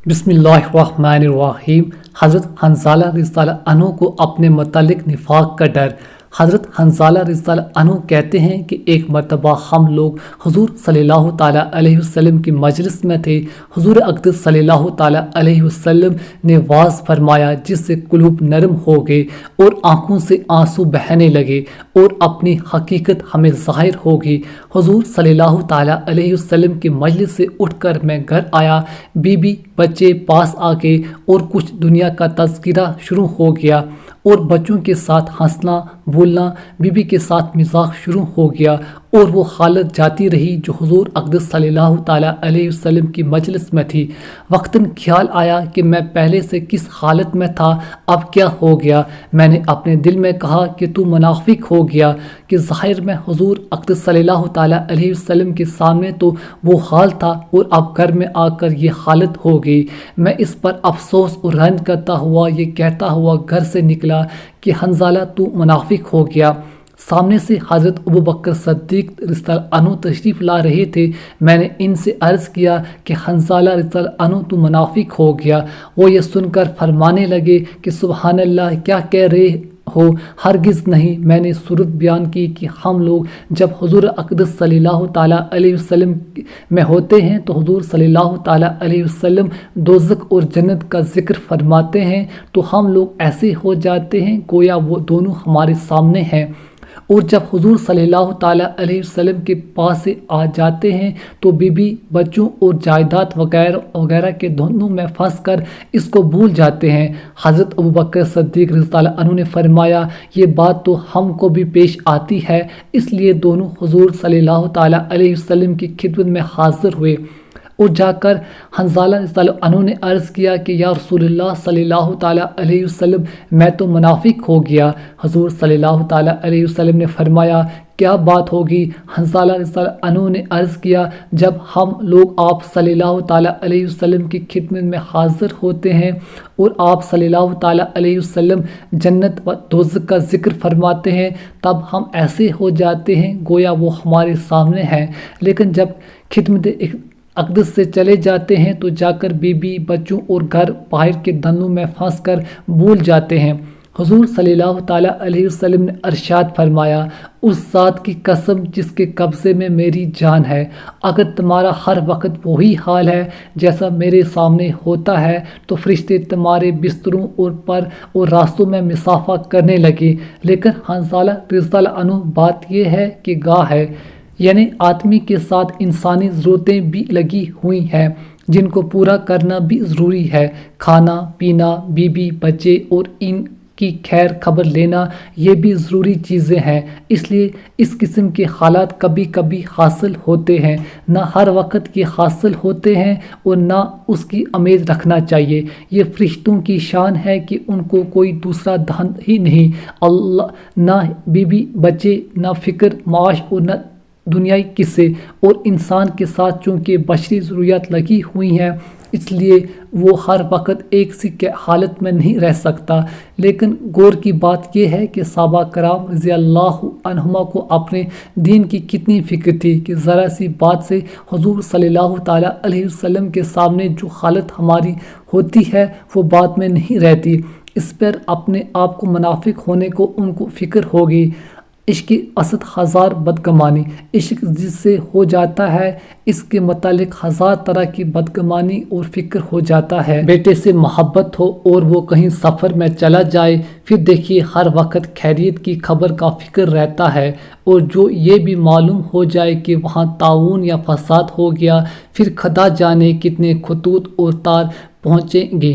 बिस्मिल्लाहिर्रहमानिर्रहीम। हज़रत हंज़ाला रज़ियल्लाहु अन्हु को अपने मुतालिक निफाक का डर। हज़रत हंज़ाला रज़ियल्लाहु अन्हु कहते हैं कि एक मरतबा हम लोग हुज़ूर सल्लल्लाहु ताला अलैहि वसल्लम की मजलिस में थे। हुज़ूर अक़दस सल्लल्लाहु ताला अलैहि वसल्लम ने वाज़ फरमाया जिससे कुलूब नरम हो गए और आंखों से आंसू बहने लगे और अपनी हकीकत हमें ज़ाहिर हो गई। हुज़ूर सल्लल्लाहु ताला अलैहि वसल्लम की मजलिस से उठकर मैं घर आया। बीबी बच्चे पास आ गए और कुछ दुनिया का तज़किरा शुरू हो गया और बच्चों के साथ हंसना बोलना, बीबी के साथ मजाक शुरू हो गया और वो हालत जाती रही जो हुज़ूर अक़दस सल्लल्लाहु ताला अलैहि वसल्लम की मजलिस में थी। वक्तन ख्याल आया कि मैं पहले से किस हालत में था, अब क्या हो गया। मैंने अपने दिल में कहा कि तू मुनाफिक हो गया कि ज़ाहिर में हुज़ूर अक़दस सल्लल्लाहु ताला अलैहि वसल्लम के सामने तो वो हाल था और अब घर में आकर ये हालत हो गई। मैं इस पर अफसोस और रंज करता हुआ ये कहता हुआ घर से निकला कि हंज़ाला तू मुनाफिक हो गया। सामने से हज़रत अबू बकर सद्दीक़ रज़ियल्लाहु अन्हु तशरीफ़ ला रहे थे। मैंने इनसे अर्ज़ किया कि हंज़ाला रज़ियल्लाहु अन्हु तू मुनाफिक हो गया। वो ये सुनकर फरमाने लगे कि सुबहान अल्लाह, क्या कह रहे हो, हरगिज़ नहीं। मैंने सूरत बयान की कि हम लोग जब हुज़ूर अक़दस सल्लल्लाहु ताला अलैहि वसल्लम में होते हैं तो हुज़ूर सल्लल्लाहु ताला अलैहि वसल्लम दोज़ख और जन्नत का जिक्र फरमाते हैं तो हम लोग ऐसे हो जाते हैं गोया वो दोनों हमारे सामने हैं। और जब हुज़ूर सल्लल्लाहु ताला अलैहि वसल्लम के पास से आ जाते हैं तो बीबी बच्चों और जायदाद वगैरह वगैरह के धुंधों में फंस कर इसको भूल जाते हैं। हज़रत अबू बकर सद्दीक़ रज़ियल्लाहु अन्हु ने फरमाया ये बात तो हमको भी पेश आती है, इसलिए दोनों हुज़ूर सल्लल्लाहु ताला अलैहि वसल्लम की खिदमत में हाज़िर हुए और जाकर हंज़ाला रज़ियल्लाहु अन्हु ने अर्ज़ किया कि या रसूलुल्लाह सल्लल्लाहु ताला अलैहि वसल्लम, मैं तो मुनाफिक हो गया। हुज़ूर सल्लल्लाहु ताला अलैहि वसल्लम ने फरमाया क्या बात होगी। हंज़ाला रज़ियल्लाहु अन्हु ने अर्ज़ किया जब हम लोग आप सल्लल्लाहु ताला अलैहि वसल्लम की खिदमत में हाज़िर होते हैं और आप सल्लल्लाहु ताला अलैहि वसल्लम जन्नत व दोज़ख का जिक्र फरमाते हैं तब हम ऐसे हो जाते हैं गोया वो हमारे सामने हैं। लेकिन जब खिदमत अक़दस से चले जाते हैं तो जाकर बीबी बच्चों और घर बाहर के धंधों में फंस कर भूल जाते हैं। हुज़ूर सल्लल्लाहु ताला अलैहि वसल्लम ने अरशाद फरमाया उस ज़ात की कसम जिसके कब्ज़े में मेरी जान है, अगर तुम्हारा हर वक्त वही हाल है जैसा मेरे सामने होता है तो फरिश्ते तुम्हारे बिस्तरों और पर और रास्तों में मुसाफा करने लगे। लेकिन हंज़ाला रज़ियल्लाहु अन्हु बात यह है कि गाह है, यानी आदमी के साथ इंसानी ज़रूरतें भी लगी हुई हैं जिनको पूरा करना भी ज़रूरी है। खाना पीना, बीबी बच्चे और इनकी खैर खबर लेना ये भी ज़रूरी चीज़ें हैं। इसलिए इस किस्म के हालात कभी कभी हासिल होते हैं, ना हर वक्त ये हासिल होते हैं और ना उसकी उम्मीद रखना चाहिए। ये फरिश्तों की शान है कि उनको कोई दूसरा धन ही नहीं, अल्लाह ना बीबी बच्चे, ना फ़िक्र माश और न दुनियाई किस्से, और इंसान के साथ चूँकि बशरी ज़रूरियात लगी हुई हैं इसलिए वो हर वक्त एक सी के हालत में नहीं रह सकता। लेकिन गौर की बात यह है कि सहाबा कराम रज़ियल्लाहु अन्हुमा को अपने दीन की कितनी फ़िक्र थी कि ज़रा सी बात से हुज़ूर सल्लल्लाहु ताला अलैहि वसल्लम के सामने जो हालत हमारी होती है वो बात में नहीं रहती। इस पर अपने आप को मुनाफिक होने को उनको फ़िक्र होगी। इश्क की असद हज़ार बदगमानी, इश्क जिससे हो जाता है इसके मुतालिक हज़ार तरह की बदगमानी और फ़िक्र हो जाता है। बेटे से मोहब्बत हो और वो कहीं सफ़र में चला जाए फिर देखिए हर वक्त खैरियत की खबर का फ़िक्र रहता है, और जो ये भी मालूम हो जाए कि वहाँ ताउन या फसाद हो गया फिर खुदा जाने कितने खतूत और तार पहुँचेंगे।